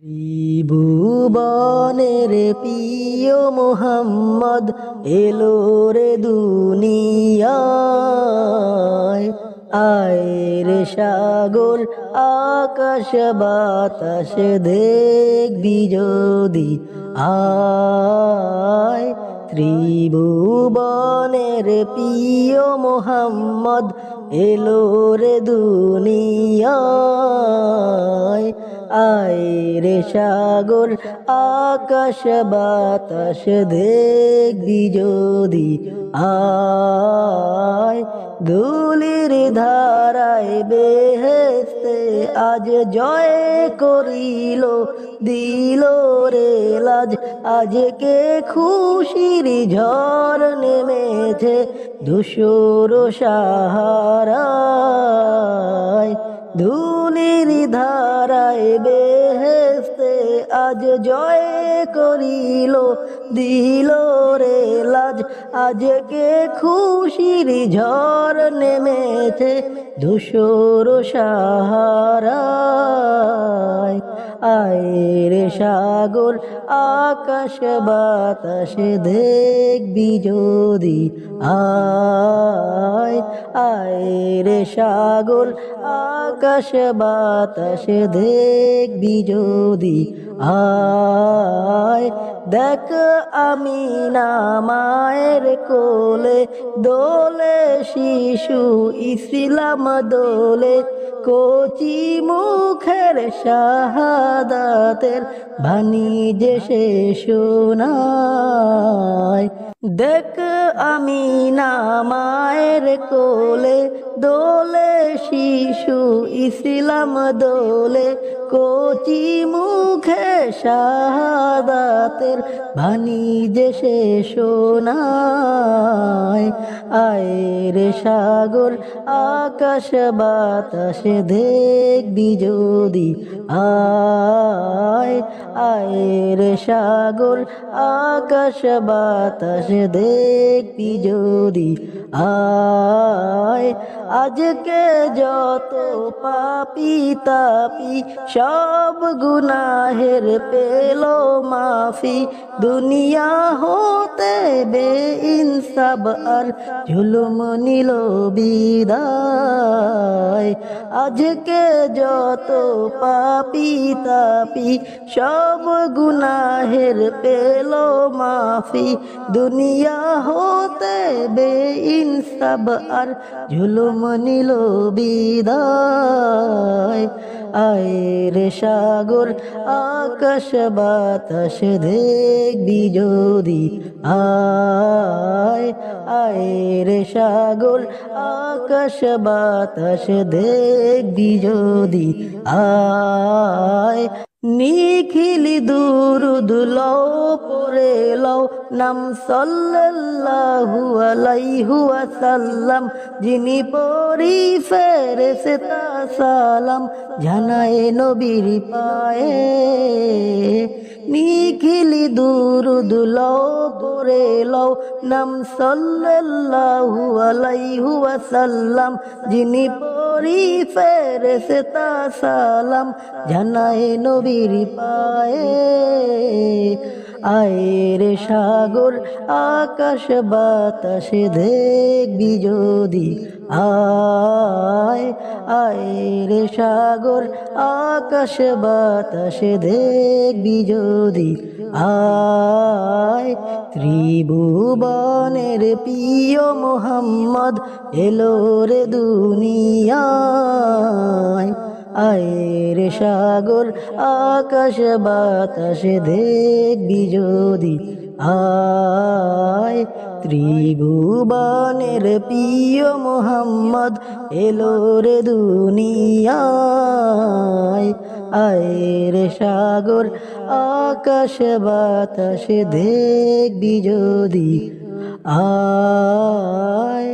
ত্রিভুবনের প্রিয় মোহাম্মদ এলো রে দুনিয়ায়। আয় রে সাগর আকাশ বাতাস দেখবি যদি আয়। ত্রিভুবনের প্রিয় মোহাম্মদ এলো রে দুনিয়ায়। আয় রে সাগর আকাশ বাতাস দেখবি যদি আয়। ধুলির ধারায় বেহেশতে আজ জয় করিল দিল রে লাজ। আজকে খুশির ঝড় নেমেছে ধূসর সাহারায়। ধুলির ধারায় বেহেশতে আজ জয় করিল দিল রে লাজ। আজকে খুশির ঝড় নেমেছে ধূসর সাহারায়। আয় রে সাগর আকাশ বাতাস দেখবি যদি আয়। আয় রে সাগর আকাশ বাতাস দেখবি যদি আয়। দেখ আমিনা মায়ের কোলে দোলে শিশু ইসলাম দোলে। কচি মুখের শাহাদাতের বাণী যে সে শোনায়। দেখ আমিনা মায়ের কোলে দোলে শিশু ইসলাম দোলে। কচি মুখে শাহাদাতের বাণী যে সে শোনায়। আয় রে সাগর আকাশ বাতাস দেখবি যদি আয়। আয় রে সাগর আকাশ বাতাস দেখবি যদি আয়। আজকে যত পাপী তাপি সব গুনাহের পেল মাফি। দুনিয়া হতে বেইনসাব আর জুলুম নিল বিদায়। আজকে যত পাপী তাপি সব গুনাহের পেল মাফি। দুনিয়া হতে বেইনসাব আর জুলুম নিল বিদায়। আয় রে সাগর আকাশ বাতাস দেখবি যদি আয়। আয় রে সাগর আকাশ বাতাস দেখবি যদি আয়। নিখিল দুরুদ লও পড়ে লও নাম সাল্লাল্লাহু আলাইহি ওয়াসাল্লাম। যিনি পড়ি ফেরেশতা সালাম জানায় নবীর পায়ে। নিখিল দুরুদ লও পড়ে লও নাম সাল্লাল্লাহু আলাইহি ওয়াসাল্লাম। যিনি পড়ি ফেরেশতা সালাম জানায় নবীর পায়ে। আয় রে সাগর আকাশ বাতাস দেখবি যদি আয়। আয় রে সাগর আকাশ বাতাস দেখবি যদি আয়। ত্রিভুবনের প্রিয় মোহাম্মদ এলো রে দুনিয়ায়। আয় রে সাগর আকাশ বাতাস দেখবি যদি আয়। ত্রিভুবনের প্রিয় মোহাম্মদ এলো রে দুনিয়ায়। আয় রে সাগর আকাশ বাতাস দেখবি যদি আয়।